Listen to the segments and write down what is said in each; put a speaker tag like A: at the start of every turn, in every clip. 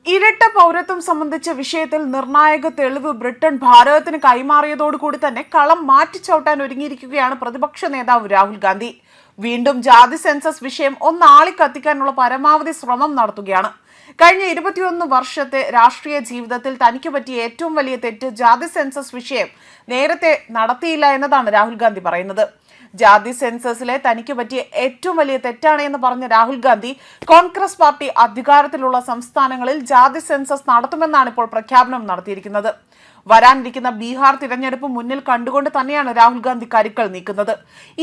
A: ഇരട്ട പൗരത്വം സംബന്ധിച്ച വിഷയത്തിൽ നിർണായക തെളിവ് ബ്രിട്ടൻ ഭാരതത്തിന് കൈമാറിയതോടുകൂടി തന്നെ കളം മാറ്റിച്ചവിട്ടാൻ ഒരുങ്ങിയിരിക്കുകയാണ് പ്രതിപക്ഷ നേതാവ് രാഹുൽ ഗാന്ധി. വീണ്ടും ജാതി സെൻസസ് വിഷയം ഒന്നാളിക്കത്തിക്കാനുള്ള പരമാവധി ശ്രമം നടത്തുകയാണ്. കഴിഞ്ഞ 21 വർഷത്തെ രാഷ്ട്രീയ ജീവിതത്തിൽ തനിക്ക് പറ്റിയ ഏറ്റവും വലിയ തെറ്റ് ജാതി സെൻസസ് വിഷയം നേരത്തെ നടത്തിയില്ല എന്നതാണ് രാഹുൽ ഗാന്ധി പറയുന്നത്. ജാതി സെൻസസിലെ തനിക്ക് പറ്റിയ ഏറ്റവും വലിയ തെറ്റാണ് എന്ന് പറഞ്ഞ രാഹുൽ ഗാന്ധി കോൺഗ്രസ് പാർട്ടി അധികാരത്തിലുള്ള സംസ്ഥാനങ്ങളിൽ ജാതി സെൻസസ് നടത്തുമെന്നാണ് ഇപ്പോൾ പ്രഖ്യാപനം നടത്തിയിരിക്കുന്നത്. വരാനിരിക്കുന്ന ബീഹാർ തിരഞ്ഞെടുപ്പ് മുന്നിൽ കണ്ടുകൊണ്ട് തന്നെയാണ് രാഹുൽ ഗാന്ധി കരുക്കൾ നീക്കുന്നത്.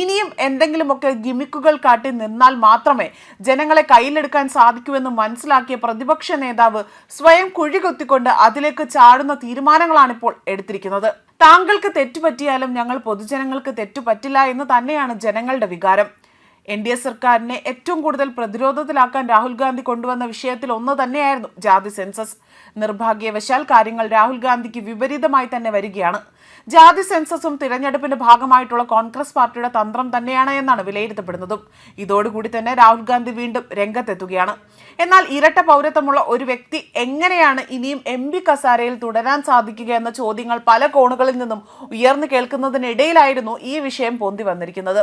A: ഇനിയും എന്തെങ്കിലുമൊക്കെ ഗിമിക്കുകൾ കാട്ടി നിന്നാൽ മാത്രമേ ജനങ്ങളെ കയ്യിലെടുക്കാൻ സാധിക്കൂവെന്ന് മനസ്സിലാക്കിയ പ്രതിപക്ഷ നേതാവ് സ്വയം കുഴികൊത്തിക്കൊണ്ട് അതിലേക്ക് ചാടുന്ന തീരുമാനങ്ങളാണ് ഇപ്പോൾ എടുത്തിരിക്കുന്നത്. താങ്കൾക്ക് തെറ്റുപറ്റിയാലും ഞങ്ങൾ പൊതുജനങ്ങൾക്ക് തെറ്റുപറ്റില്ല എന്ന് തന്നെയാണ് ജനങ്ങളുടെ വികാരം. NDA സർക്കാരിനെ ഏറ്റവും കൂടുതൽ പ്രതിരോധത്തിലാക്കാൻ രാഹുൽ ഗാന്ധി കൊണ്ടുവന്ന വിഷയത്തിൽ ഒന്ന് തന്നെയായിരുന്നു ജാതി സെൻസസ്. നിർഭാഗ്യവശാൽ കാര്യങ്ങൾ രാഹുൽ ഗാന്ധിക്ക് വിപരീതമായി തന്നെ വരികയാണ്. ജാതി സെൻസസും തിരഞ്ഞെടുപ്പിന്റെ ഭാഗമായിട്ടുള്ള കോൺഗ്രസ് പാർട്ടിയുടെ തന്ത്രം തന്നെയാണ് എന്നാണ് വിലയിരുത്തപ്പെടുന്നതും. ഇതോടുകൂടി തന്നെ രാഹുൽ ഗാന്ധി വീണ്ടും രംഗത്തെത്തുകയാണ്. എന്നാൽ ഇരട്ട പൗരത്വമുള്ള ഒരു വ്യക്തി എങ്ങനെയാണ് ഇനിയും MP കസാരയിൽ തുടരാൻ സാധിക്കുക എന്ന ചോദ്യങ്ങൾ പല കോണുകളിൽ നിന്നും ഉയർന്നു കേൾക്കുന്നതിനിടയിലായിരുന്നു ഈ വിഷയം പൊന്തി വന്നിരിക്കുന്നത്.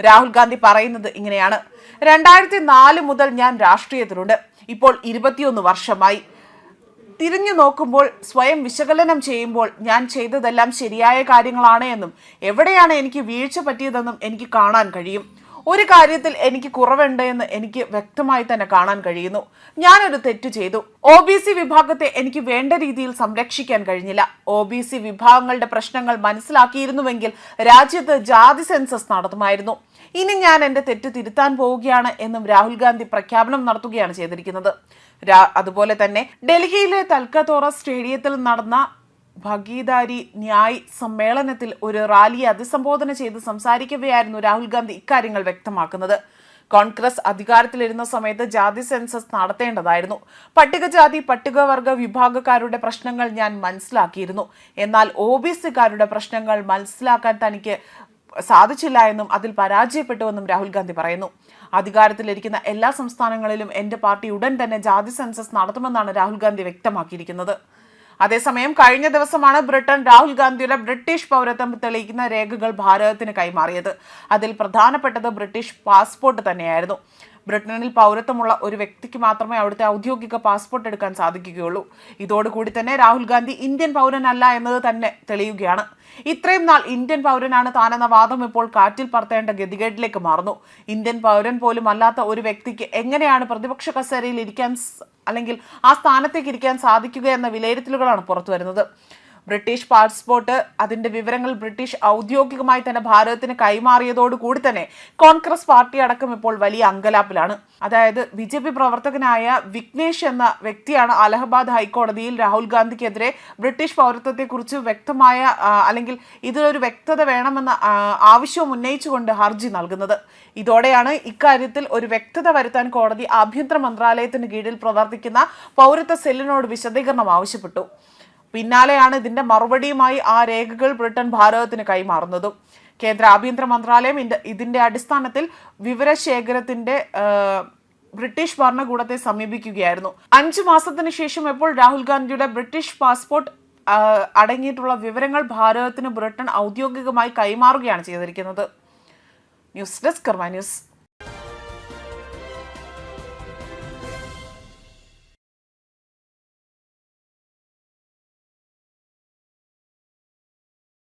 A: രാഹുൽ ഗാന്ധി പറയുന്നത് ഇങ്ങനെയാണ്: 2004 മുതൽ ഞാൻ രാഷ്ട്രീയത്തിലുണ്ട്. ഇപ്പോൾ 21 വർഷമായി. തിരിഞ്ഞു നോക്കുമ്പോൾ, സ്വയം വിശകലനം ചെയ്യുമ്പോൾ ഞാൻ ചെയ്തതെല്ലാം ശരിയായ കാര്യങ്ങളാണ് എന്നും എവിടെയാണ് എനിക്ക് വീഴ്ച പറ്റിയതെന്നും എനിക്ക് കാണാൻ കഴിയും. ഒരു കാര്യത്തിൽ എനിക്ക് കുറവുണ്ട് എന്ന് എനിക്ക് വ്യക്തമായി തന്നെ കാണാൻ കഴിയുന്നു. ഞാനൊരു തെറ്റ് ചെയ്തു. OBC വിഭാഗത്തെ എനിക്ക് വേണ്ട രീതിയിൽ സംരക്ഷിക്കാൻ കഴിഞ്ഞില്ല. OBC വിഭാഗങ്ങളുടെ പ്രശ്നങ്ങൾ മനസ്സിലാക്കിയിരുന്നുവെങ്കിൽ രാജ്യത്ത് ജാതി സെൻസസ് നടത്തുമായിരുന്നു. ഇനി ഞാൻ എന്റെ തെറ്റ് തിരുത്താൻ പോവുകയാണ് എന്നും രാഹുൽ ഗാന്ധി പ്രഖ്യാപനം നടത്തുകയാണ് ചെയ്തിരിക്കുന്നത്. അതുപോലെ തന്നെ ഡൽഹിയിലെ തൽക്കത്തോറ സ്റ്റേഡിയത്തിൽ നടന്ന ഭാഗീദാരി ന്യായ് സമ്മേളനത്തിൽ ഒരു റാലിയെ അഭിസംബോധന ചെയ്ത് സംസാരിക്കവെയായിരുന്നു രാഹുൽ ഗാന്ധി ഇക്കാര്യങ്ങൾ വ്യക്തമാക്കുന്നത്. കോൺഗ്രസ് അധികാരത്തിലിരുന്ന സമയത്ത് ജാതി സെൻസസ് നടത്തേണ്ടതായിരുന്നു. പട്ടികജാതി പട്ടികവർഗ വിഭാഗക്കാരുടെ പ്രശ്നങ്ങൾ ഞാൻ മനസ്സിലാക്കിയിരുന്നു. എന്നാൽ OBCക്കാരുടെ പ്രശ്നങ്ങൾ മനസ്സിലാക്കാൻ തനിക്ക് സാധിച്ചില്ല എന്നും അതിൽ പരാജയപ്പെട്ടുവെന്നും രാഹുൽ ഗാന്ധി പറയുന്നു. അധികാരത്തിലിരിക്കുന്ന എല്ലാ സംസ്ഥാനങ്ങളിലും എന്റെ പാർട്ടി ഉടൻ തന്നെ ജാതി സെൻസസ് നടത്തുമെന്നാണ് രാഹുൽ ഗാന്ധി വ്യക്തമാക്കിയിരിക്കുന്നത്. അതേസമയം കഴിഞ്ഞ ദിവസമാണ് ബ്രിട്ടൻ രാഹുൽ ഗാന്ധിയുടെ ബ്രിട്ടീഷ് പൗരത്വം തെളിയിക്കുന്ന രേഖകൾ ഭാരതത്തിന് കൈമാറിയത്. അതിൽ പ്രധാനപ്പെട്ടത് ബ്രിട്ടീഷ് പാസ്പോർട്ട് തന്നെയായിരുന്നു. ബ്രിട്ടനിൽ പൗരത്വമുള്ള ഒരു വ്യക്തിക്ക് മാത്രമേ അവിടുത്തെ ഔദ്യോഗിക പാസ്പോർട്ട് എടുക്കാൻ സാധിക്കുകയുള്ളൂ. ഇതോടുകൂടി തന്നെ രാഹുൽ ഗാന്ധി ഇന്ത്യൻ പൗരനല്ല എന്നത് തന്നെ തെളിയുകയാണ്. ഇത്രയും നാൾ ഇന്ത്യൻ പൗരനാണ് താനെന്ന വാദം ഇപ്പോൾ കാറ്റിൽ പറത്തേണ്ട ഗതികേട്ടിലേക്ക് മാറുന്നു. ഇന്ത്യൻ പൗരൻ പോലും അല്ലാത്ത ഒരു വ്യക്തിക്ക് എങ്ങനെയാണ് പ്രതിപക്ഷ കസേരയിൽ ഇരിക്കാൻ അല്ലെങ്കിൽ ആ സ്ഥാനത്തേക്ക് ഇരിക്കാൻ സാധിക്കുക എന്ന വിലയിരുത്തലുകളാണ് പുറത്തു വരുന്നത്. ബ്രിട്ടീഷ് പാസ്പോർട്ട് അതിന്റെ വിവരങ്ങൾ ബ്രിട്ടീഷ് ഔദ്യോഗികമായി തന്നെ ഭാരതത്തിന് കൈമാറിയതോടുകൂടി തന്നെ കോൺഗ്രസ് പാർട്ടി അടക്കം ഇപ്പോൾ വലിയ അങ്കലാപ്പിലാണ്. അതായത് BJP പ്രവർത്തകനായ വിഘ്നേഷ് എന്ന വ്യക്തിയാണ് അലഹബാദ് ഹൈക്കോടതിയിൽ രാഹുൽ ഗാന്ധിക്കെതിരെ ബ്രിട്ടീഷ് പൗരത്വത്തെക്കുറിച്ച് വ്യക്തമായ അല്ലെങ്കിൽ ഇതിലൊരു വ്യക്തത വേണമെന്ന ആവശ്യവും ഉന്നയിച്ചുകൊണ്ട് ഹർജി നൽകുന്നത്. ഇതോടെയാണ് ഇക്കാര്യത്തിൽ ഒരു വ്യക്തത വരുത്താൻ കോടതി ആഭ്യന്തര മന്ത്രാലയത്തിന് കീഴിൽ പ്രവർത്തിക്കുന്ന പൗരത്വ സെല്ലിനോട് വിശദീകരണം ആവശ്യപ്പെട്ടു. പിന്നാലെയാണ് ഇതിന്റെ മറുപടിയുമായി ആ രേഖകൾ ബ്രിട്ടൻ ഭാരതത്തിന് കൈമാറുന്നതും. കേന്ദ്ര ആഭ്യന്തര മന്ത്രാലയം ഇതിന്റെ അടിസ്ഥാനത്തിൽ വിവരശേഖരത്തിന്റെ ബ്രിട്ടീഷ് ഭരണകൂടത്തെ സമീപിക്കുകയായിരുന്നു. 5 മാസത്തിന് ശേഷം ഇപ്പോൾ രാഹുൽ ഗാന്ധിയുടെ ബ്രിട്ടീഷ് പാസ്പോർട്ട് അടങ്ങിയിട്ടുള്ള വിവരങ്ങൾ ഭാരതത്തിന് ബ്രിട്ടൻ ഔദ്യോഗികമായി കൈമാറുകയാണ് ചെയ്തിരിക്കുന്നത്. ന്യൂസ് ഡെസ്ക് കർമ്മ ന്യൂസ്.